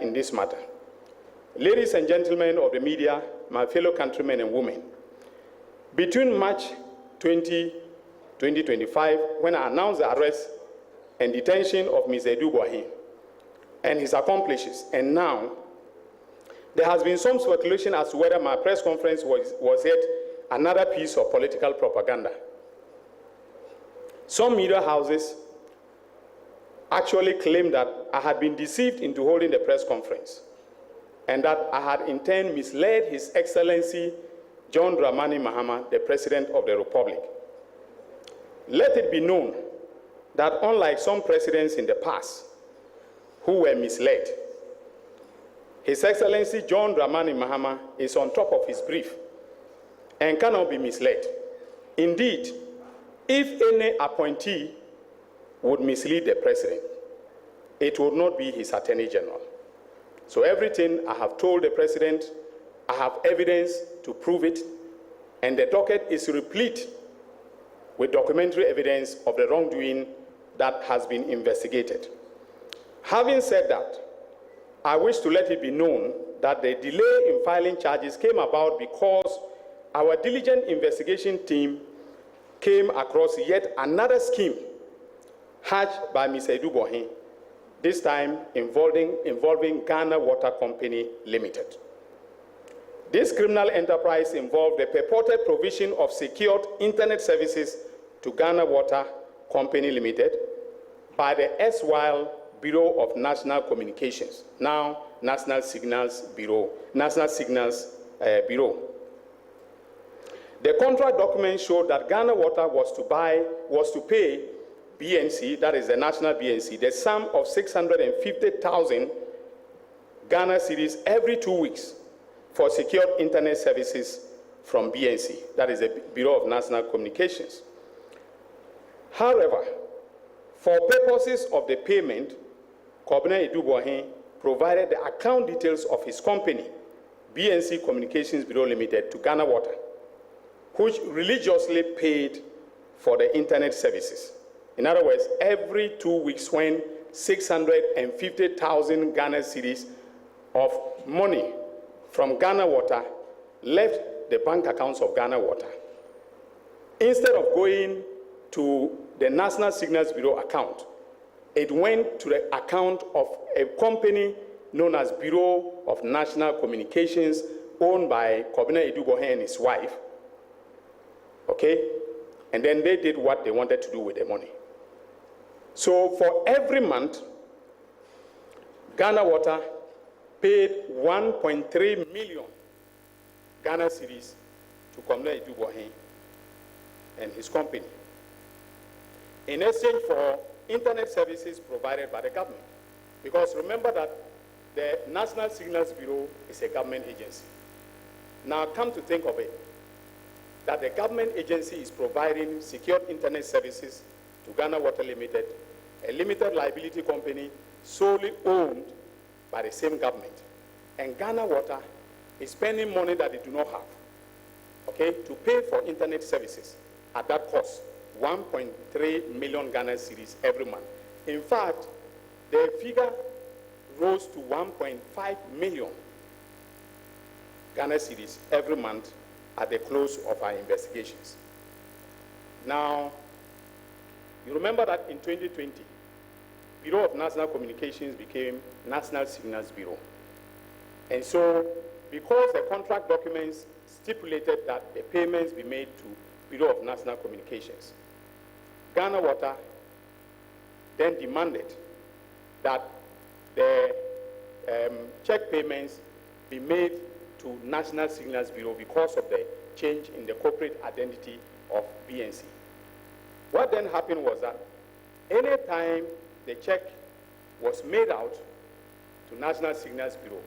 in this matter. Ladies and gentlemen of the media, my fellow countrymen and women, between March 2025, when I announced the arrest and detention of Mr. Edugboahin and his accomplices, and now, there has been some speculation as to whether my press conference was yet another piece of political propaganda. Some media houses actually claimed that I had been deceived into holding the press conference and that I had in turn misled His Excellency John Dramani Mahama, the President of the Republic. Let it be known that unlike some presidents in the past who were misled, His Excellency John Dramani Mahama is on top of his brief and cannot be misled. Indeed, if any appointee would mislead the President, it would not be his Attorney General. So everything I have told the President, I have evidence to prove it, and the docket is replete with documentary evidence of the wrongdoing that has been investigated. Having said that, I wish to let it be known that the delay in filing charges came about because our diligent investigation team came across yet another scheme hatched by Mr. Edugboahin, this time involving Ghana Water Company Limited. This criminal enterprise involved the purported provision of secured internet services to Ghana Water Company Limited by the erstwhile Bureau of National Communications, now National Signals Bureau. The contract document showed that Ghana Water was to pay BNC, that is the national BNC, the sum of 650,000 Ghana cedis every 2 weeks for secured internet services from BNC, that is the Bureau of National Communications. However, for purposes of the payment, Kwame Edugboahin provided the account details of his company, BNC Communications Bureau Limited, to Ghana Water, which religiously paid for the internet services. In other words, every 2 weeks when 650,000 Ghana cedis of money from Ghana Water left the bank accounts of Ghana Water, instead of going to the National Signals Bureau account, it went to the account of a company known as Bureau of National Communications, owned by Kwame Edugboahin and his wife. Okay? And then they did what they wanted to do with the money. So for every month, Ghana Water paid 1.3 million Ghana cedis to Kwame Edugboahin and his company in exchange for internet services provided by the government. Because remember that the National Signals Bureau is a government agency. Now come to think of it, that the government agency is providing secured internet services to Ghana Water Limited, a limited liability company solely owned by the same government. And Ghana Water is spending money that they do not have, okay, to pay for internet services at that cost, 1.3 million Ghana cedis every month. In fact, the figure rose to 1.5 million Ghana cedis every month at the close of our investigations. Now, you remember that in 2020, Bureau of National Communications became National Signals Bureau. And so, because the contract documents stipulated that the payments be made to Bureau of National Communications, Ghana Water then demanded that the check payments be made to National Signals Bureau because of the change in the corporate identity of BNC. What then happened was that any time the check was made out to National Signals Bureau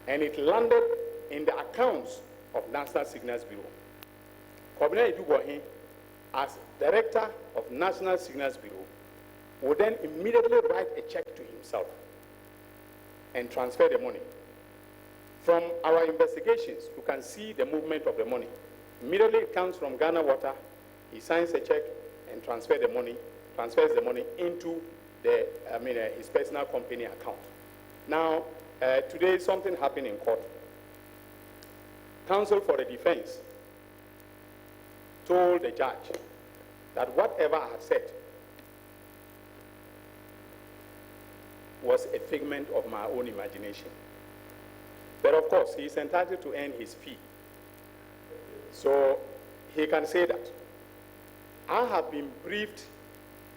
and it landed in the accounts of National Signals Bureau, Kwame Edugboahin, as Director of National Signals Bureau, would then immediately write a check to himself and transfer the money. From our investigations, you can see the movement of the money. Immediately it comes from Ghana Water, he signs a check and transfers the money into his personal company account. Now, today something happened in court. Counsel for the defense told the judge that whatever I had said was a figment of my own imagination. But of course, he is entitled to earn his fee. So he can say that. I have been briefed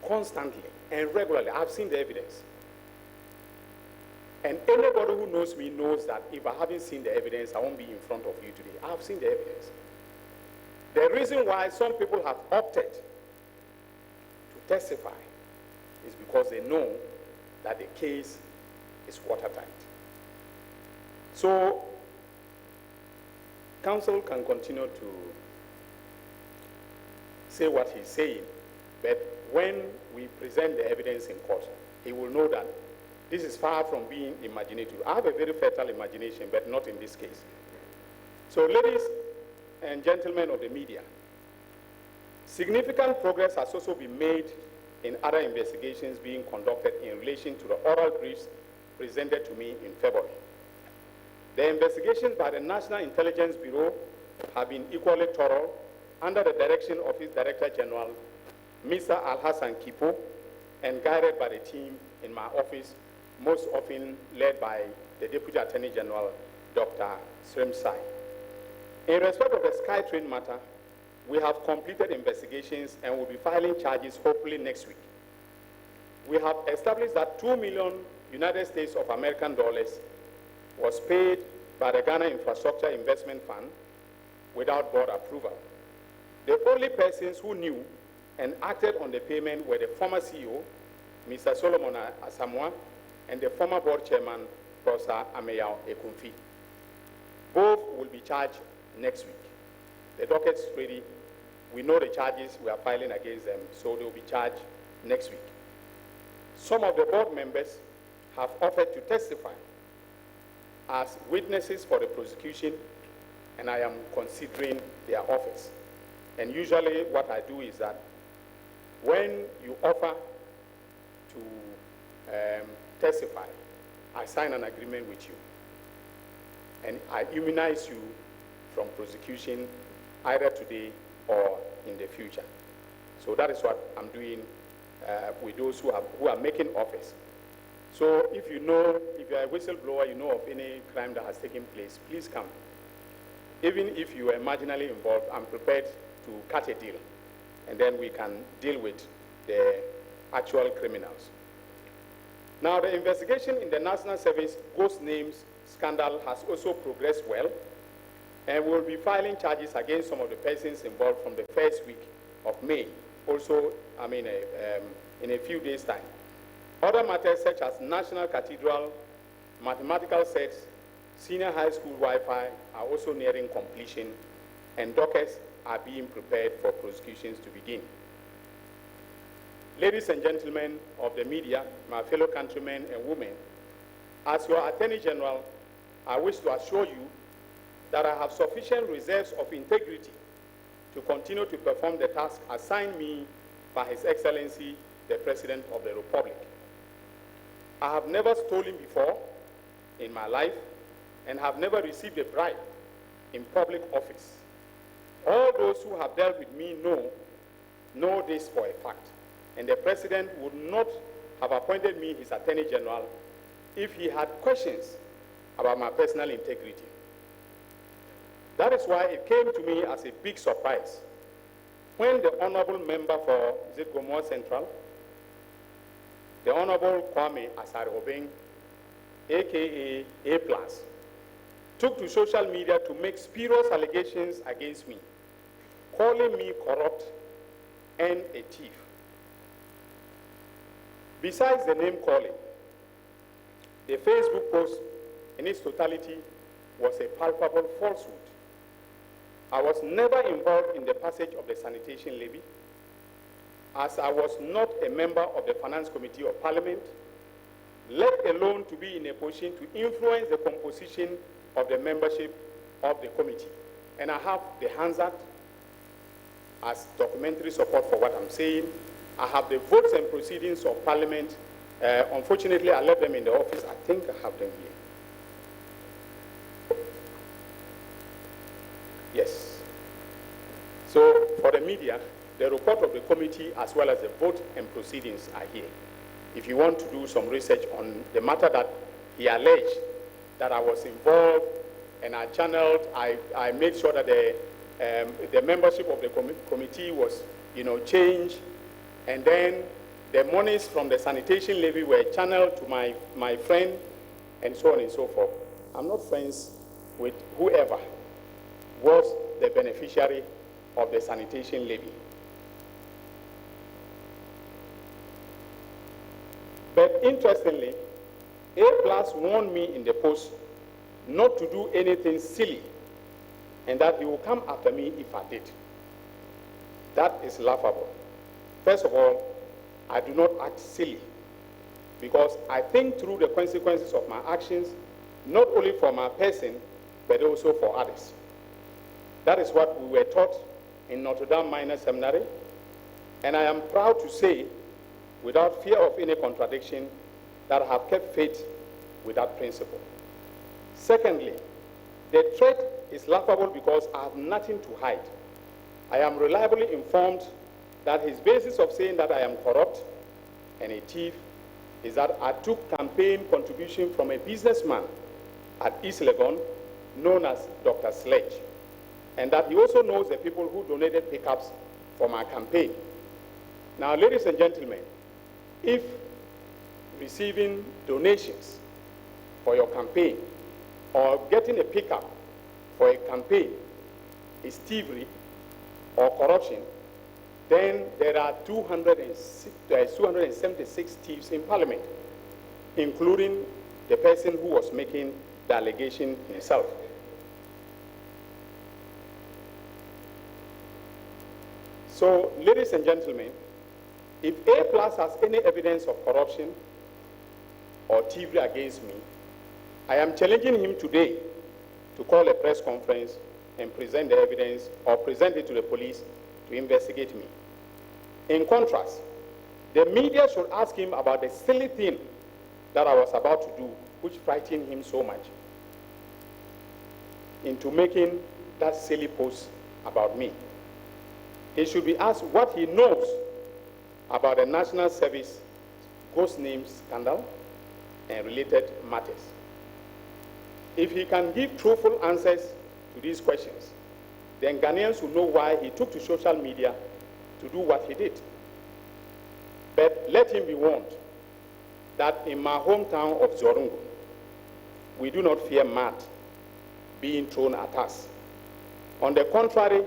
constantly and regularly. I've seen the evidence. And anybody who knows me knows that if I haven't seen the evidence, I won't be in front of you today. I've seen the evidence. The reason why some people have opted to testify is because they know that the case is watertight. So, counsel can continue to say what he's saying, but when we present the evidence in court, he will know that this is far from being imaginative. I have a very fertile imagination, but not in this case. So, ladies and gentlemen of the media, significant progress has also been made in other investigations being conducted in relation to the oral briefs presented to me in February. The investigations by the National Intelligence Bureau have been equally thorough under the direction of its Director General, Mr. Al-Hassan Kipo, and guided by the team in my office, most often led by the Deputy Attorney General, Dr. Srimsai. In respect of the SkyTrain matter, we have completed investigations and will be filing charges hopefully next week. We have established that $2 million United States of American dollars was paid by the Ghana Infrastructure Investment Fund without board approval. The only persons who knew and acted on the payment were the former CEO, Mr. Solomon Asamoah, and the former board chairman, Professor Ameyao Ekumfi. Both will be charged next week. The docket's ready. We know the charges we are filing against them, so they will be charged next week. Some of the board members have offered to testify as witnesses for the prosecution, and I am considering their offers. And usually what I do is that when you offer to testify, I sign an agreement with you, and I immunize you from prosecution either today or in the future. So that is what I'm doing with those who are making offers. So if you know, if you're a whistleblower, you know of any crime that has taken place, please come. Even if you are marginally involved, I'm prepared to cut a deal, and then we can deal with the actual criminals. Now, the investigation in the National Service Ghost Names scandal has also progressed well, and we'll be filing charges against some of the persons involved from the first week of May, also, in a few days' time. Other matters such as National Cathedral, mathematical sets, senior high school Wi-Fi are also nearing completion, and dockets are being prepared for prosecutions to begin. Ladies and gentlemen of the media, my fellow countrymen and women, as your Attorney General, I wish to assure you that I have sufficient reserves of integrity to continue to perform the task assigned me by His Excellency, the President of the Republic. I have never stolen before in my life and have never received a bribe in public office. All those who have dealt with me know this for a fact, and the President would not have appointed me his Attorney General if he had questions about my personal integrity. That is why it came to me as a big surprise when the Honorable Member for Gomoa Central, the Honorable Kwame Obeng, aka A+, took to social media to make spurious allegations against me, calling me corrupt and a thief. Besides the name calling, the Facebook post in its totality was a palpable falsehood. I was never involved in the passage of the sanitation levy, as I was not a member of the Finance Committee of Parliament, let alone to be in a position to influence the composition of the membership of the committee. And I have the Hansard as documentary support for what I'm saying. I have the votes and proceedings of Parliament Unfortunately, I left them in the office. I think I have them here. Yes. So for the media, the report of the committee as well as the vote and proceedings are here. If you want to do some research on the matter that he alleged that I was involved and I channeled, I made sure that the membership of the committee was, changed, and then the monies from the sanitation levy were channeled to my friend, and so on and so forth. I'm not friends with whoever was the beneficiary of the sanitation levy. But interestingly, A+ warned me in the post not to do anything silly and that he will come after me if I did. That is laughable. First of all, I do not act silly because I think through the consequences of my actions, not only for my person, but also for others. That is what we were taught in Notre Dame Minor Seminary, and I am proud to say, without fear of any contradiction, that I have kept faith with that principle. Secondly, the threat is laughable because I have nothing to hide. I am reliably informed that his basis of saying that I am corrupt and a thief is that I took campaign contribution from a businessman at East Legon known as Dr. Sledge, and that he also knows the people who donated pickups for my campaign. Now, ladies and gentlemen, if receiving donations for your campaign or getting a pickup for a campaign is thievery or corruption, then there are 276 thieves in Parliament, including the person who was making the allegation himself. So, ladies and gentlemen, if A+ has any evidence of corruption or thievery against me, I am challenging him today to call a press conference and present the evidence or present it to the police to investigate me. In contrast, the media should ask him about the silly thing that I was about to do, which frightened him so much into making that silly post about me. He should be asked what he knows about the National Service ghost name scandal and related matters. If he can give truthful answers to these questions, then Ghanaians will know why he took to social media to do what he did. But let him be warned that in my hometown of Zorungu, we do not fear mud being thrown at us. On the contrary,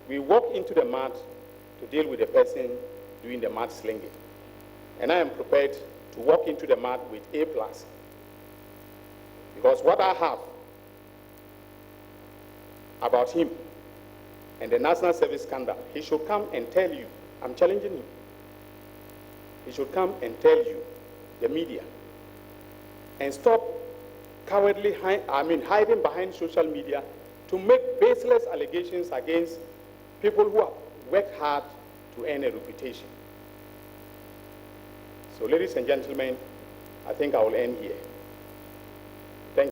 we walk into the mud to deal with the person doing the mud slinging. And I am prepared to walk into the mud with A+. Because what I have about him and the National Service scandal, he should come and tell you. I'm challenging him. He should come and tell you, the media, and stop cowardly hiding behind social media to make baseless allegations against people who have worked hard to earn a reputation. So, ladies and gentlemen, I think I will end here.